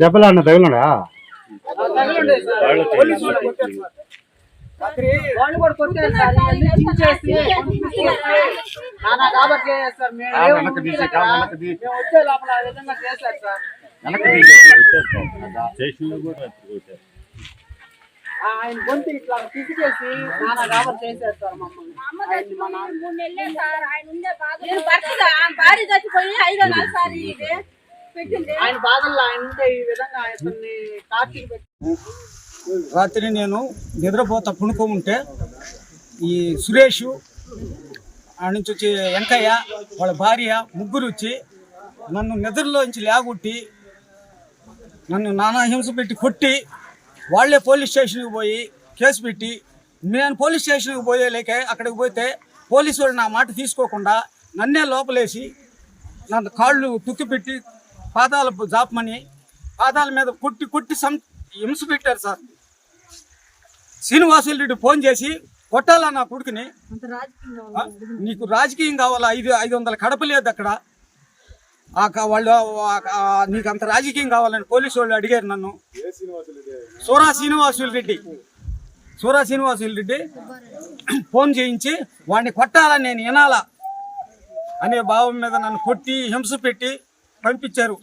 దెబ్బలు అన్న తగిలినాడా? వాళ్ళు కూడా కొట్టారు సార్, ఇవన్నీ చించేసి నానా కాబట్టి సార్ మేము వచ్చే లోపల ఆ విధంగా చేశారు సార్. ఆయన గొంతు ఇట్లా పిసికేసి నానా కాబట్టి చేశారు సార్ మమ్మల్ని. ఆయన బాధల్లో ఆయన ఉంటే ఈ విధంగా ఆయన్ని టార్చర్ పెట్టి. రాత్రి నేను నిద్రపోతా పుణుకోముంటే ఈ సురేష్ ఆ నుంచి వచ్చి వెంకయ్య వాళ్ళ భార్య ముగ్గురు వచ్చి నన్ను నిద్రలోంచి లేగొట్టి నన్ను నానా హింస పెట్టి కొట్టి వాళ్ళే పోలీస్ స్టేషన్కి పోయి కేసు పెట్టి, నేను పోలీస్ స్టేషన్కి పోయేలేక అక్కడికి పోతే పోలీసు వాళ్ళు నా మాట తీసుకోకుండా నన్నే లోపలేసి నన్ను కాళ్ళు తుక్కిపెట్టి పాదాల జాపమని పాదాల మీద కొట్టి హింస పెట్టారు సార్. శ్రీనివాసులు రెడ్డి ఫోన్ చేసి కొట్టాలా నా కొడుకుని, నీకు రాజకీయం కావాలా, 500 కడప లేదు అక్కడ, వాళ్ళు నీకు అంత రాజకీయం కావాలని పోలీసు వాళ్ళు అడిగారు నన్ను. సూరా శ్రీనివాసులు రెడ్డి ఫోన్ చేయించి వాడిని కొట్టాలని నేను వినాలా అనే భావం మీద నన్ను కొట్టి హింస పెట్టి పంపించారు.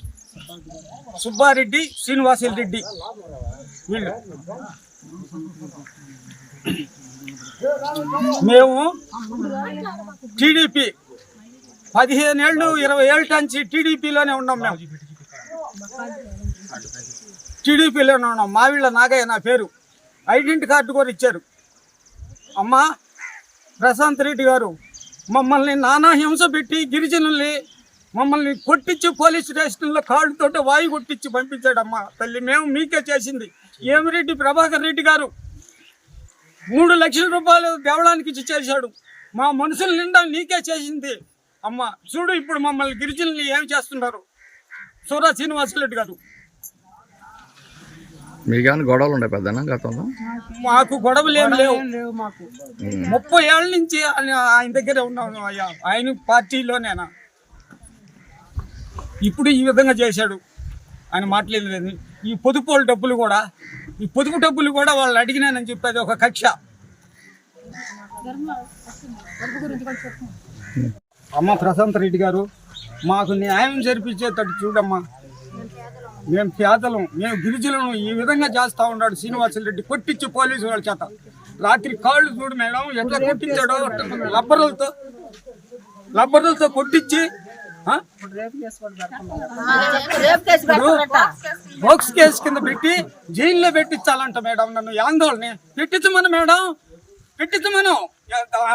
సుబ్బారెడ్డి, శ్రీనివాసులు రెడ్డి వీళ్ళు. మేము టీడీపీ 15 ఏళ్ళు 20 ఏళ్ళ నుంచి టీడీపీలోనే ఉన్నాం. మేము టీడీపీలోనే ఉన్నాం. మావిళ్ళ నాగయ్య నా పేరు. ఐడెంటిటీ కార్డు కూడా ఇచ్చారు. అమ్మ ప్రశాంత్ రెడ్డి గారు మమ్మల్ని నానా హింస పెట్టి గిరిజనుల్ని మమ్మల్ని కొట్టించి పోలీస్ స్టేషన్లో కాళ్ళతోటి వాయు కొట్టించి పంపించాడమ్మా తల్లి. మేము మీకే చేసింది. ఏమిరెడ్డి ప్రభాకర్ రెడ్డి గారు 3 లక్షల రూపాయలు దేవడానికి ఇచ్చి చేశాడు. మా మనుషుల నిండా నీకే చేసింది అమ్మ. చూడు ఇప్పుడు మమ్మల్ని గిరిజనుల్ని ఏమి చేస్తున్నారు. సూరా శ్రీనివాసరెడ్డి గారు. మీకేమైనా గొడవలు ఉండే పెద్దనా గతంలో? మాకు గొడవలు ఏమి లేవు. 30 ఏళ్ళ నుంచి ఆయన దగ్గరే ఉన్నాను అయ్యా. ఆయన పార్టీలోనేనా. ఇప్పుడు ఈ విధంగా చేశాడు. ఆయన మాట్లాడలేదు. ఈ పొదుపు డబ్బులు కూడా వాళ్ళు అడిగినానని చెప్పేది ఒక కక్ష. అమ్మ ప్రశాంత్ రెడ్డి గారు మాకు న్యాయం జరిపించేటట్టు చూడమ్మా. మేము పేదలం, మేము గిరిజనులను ఈ విధంగా చేస్తూ ఉన్నాడు శ్రీనివాసులు రెడ్డి. కొట్టించి పోలీసు వాళ్ళ చేత రాత్రి కాళ్ళు చూడు మేడం ఎట్లా కొట్టించాడో. లబ్బర్లతో కొట్టించి బాక్స్ కేసు కింద పెట్టి జైల్లో పెట్టించాలంట మేడం. నన్ను ఆందోళన పెట్టించమను మేడం, పెట్టించమను.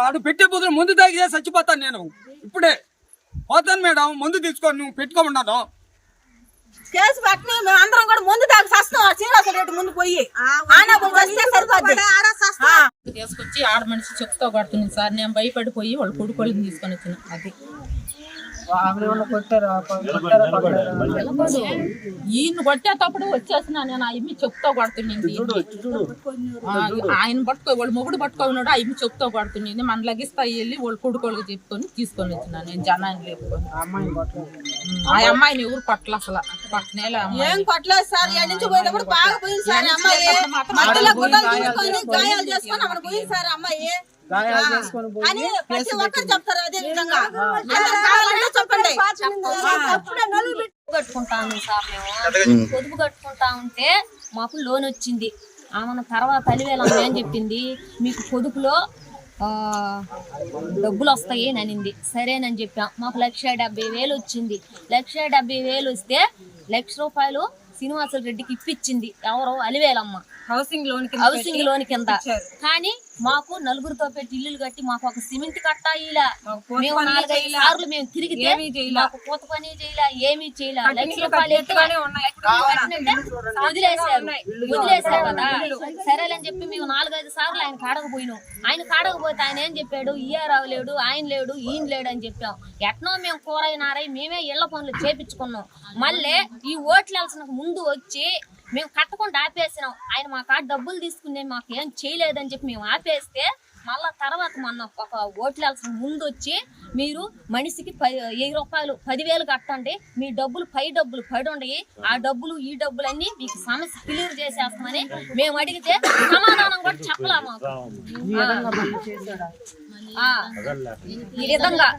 ఆడు పెట్టే బదులు ముందు తాగితే చచ్చిపోతాను నేను. ఇప్పుడే పోతాను మేడం. ముందు తీసుకొని నువ్వు పెట్టుకోమన్నాను. కేసు పట్టి అందరం కూడా ముందు దాకా వస్తాం. శ్రీనివాస రెడ్డి ముందు పోయి తీసుకొచ్చి ఆడ మనిషి చెప్తా కొడుతుంది సార్. నేను భయపడిపోయి వాళ్ళ కొడుకోళ్ళని తీసుకొని వచ్చిన. అది ఈయన కొట్టేటప్పుడు వచ్చేసిన నేను ఆ ఇమ్మి చెప్తా కొడుతుంది. ఆయన వాళ్ళ మొగుడు పట్టుకున్నాడు. ఆ ఇమ్మి చెప్తా కొడుతుంది. మన లగిస్తా వెళ్ళి వాళ్ళ కొడుకోళ్ళకి చెప్పుకొని తీసుకొని వచ్చిన నేను జనాన్ని లేపుకొని. ఆ అమ్మాయిని ఎవరు కొట్టలు అసలు పట్టనేలా ఏం కొట్టలేదు సార్. ఏడు నుంచి పోయినప్పుడు బాగా పోయింది సార్. అమ్మాయి మధ్యలో గుడ్డలు తీసుకొని గాయాలు చేసుకొని అక్కడ పోయింది సార్. అమ్మాయి అని ప్రతి ఒక్కరు చెప్తారు. అదే విధంగా చెప్పండి. కట్టుకుంటాను సార్. మేము పొదుపు కట్టుకుంటా ఉంటే మాకు లోన్ వచ్చింది. ఆమె తర్వాత 10,000 అని చెప్పింది. మీకు పొదుపులో డబ్బులు వస్తాయి అని అనింది. సరేనని చెప్పాం. మాకు 1,70,000 వచ్చింది. 1,70,000 వస్తే 1,00,000 రూపాయలు శ్రీనివాసులు రెడ్డికి ఇప్పించింది. ఎవరో అలివేలమ్మ హౌసింగ్ లోన్ కింద. కానీ మాకు నలుగురితో పెట్టి ఇల్లులు కట్టి మాకు ఒక సిమెంట్ కట్టా ఇలా మేము 4-5 సార్లు మేము తిరిగితే మాకు పూత పని చేయలే, ఏమీ చేయలే. 1,00,000 రూపాయలు వదిలేసారు కదా. సరేలని చెప్పి మేము 4-5 సార్లు ఆయన కాడకపోయినాం. ఆయన కాడకపోతే ఆయన ఏం చెప్పాడు, రావు లేడు, ఆయన లేడు, ఈయన లేడు అని చెప్పాం. ఎట్నో మేము కూరైనారై మేమే ఇళ్ల పనులు చేపించుకున్నాం. మళ్ళీ ఈ ఓట్లు వెళ్ళసిన ముందు వచ్చి మేము కట్టకుండా ఆపేసినాం. ఆయన మా కాడ డబ్బులు తీసుకునే మాకు ఏం చేయలేదని చెప్పి మేము ఆపేస్తే మళ్ళా తర్వాత మొన్న ఒక ఓట్లేయాల్సిన ముందు వచ్చి మీరు మనిషికి 1000 రూపాయలు 10,000 కట్టండి, మీ డబ్బులు పడి ఉండయి, ఆ డబ్బులు ఈ డబ్బులు అన్ని మీకు సమస్య క్లియర్ చేసేస్తామని మేము అడిగితే సమాధానం కూడా చెప్పలా మాకు. ఈ విధంగా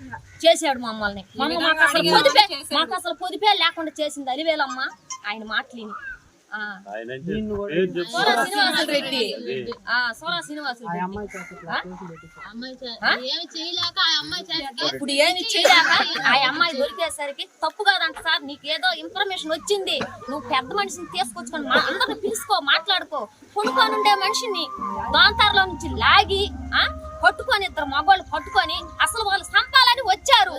చేశాడు మమ్మల్ని. మాకు అసలు పొదిపే లేకుండా చేసింది అలివేలమ్మ. ఆయన మాటలిని సోలా శ్రీనివాసరెడ్డి ఇప్పుడు ఏమి చేయలేక ఆ అమ్మాయి దొరికేసరికి తప్పు కాదంట సార్, నీకు ఏదో ఇన్ఫర్మేషన్ వచ్చింది, నువ్వు పెద్ద మనిషిని తీసుకొచ్చుకొని అందరిని పిలుచుకో, మాట్లాడుకో. కొనుక్కొని ఉండే మనిషిని దాంతారులో నుంచి లాగి పట్టుకొని, ఇద్దరు మగవాళ్ళు పట్టుకొని అసలు వాళ్ళు సంపాలని వచ్చారు.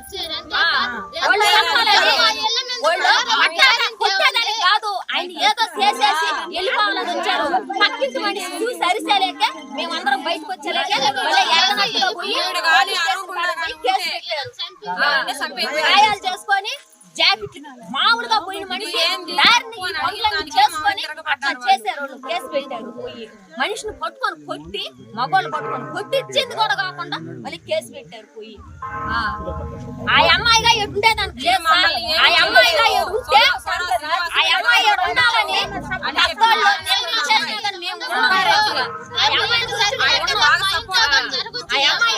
కొట్టేదని కాదు, ఆయన ఏదో చేసేసి వెళ్ళిపోవాలని వచ్చారు. పక్కింటి మనిషి చూసి అరిసేలేక మేమందరం బయటకు వచ్చేలేక ఎర్రనట్టుగా పోయి కేసు పెట్టారు. గాయాలు చేసుకొని జాకెట్ మామూలుగా పోయిన మనిషి చేసుకొని అట్లా చేశారు. కేసు పెట్టారు. పోయి మనిషిని పట్టుకొని కొట్టి, మగవాళ్ళు పట్టుకొని కొట్టి ఇచ్చింది కూడా కాకుండా మళ్ళీ కేసు పెట్టారు. పోయి ఆ అమ్మాయిగా ఎటుండేదానికి లేదు సార్. ఆ అమ్మాయిగా ఎడుంటే ఆ అమ్మాయి ఉండాలని ఆ అమ్మాయి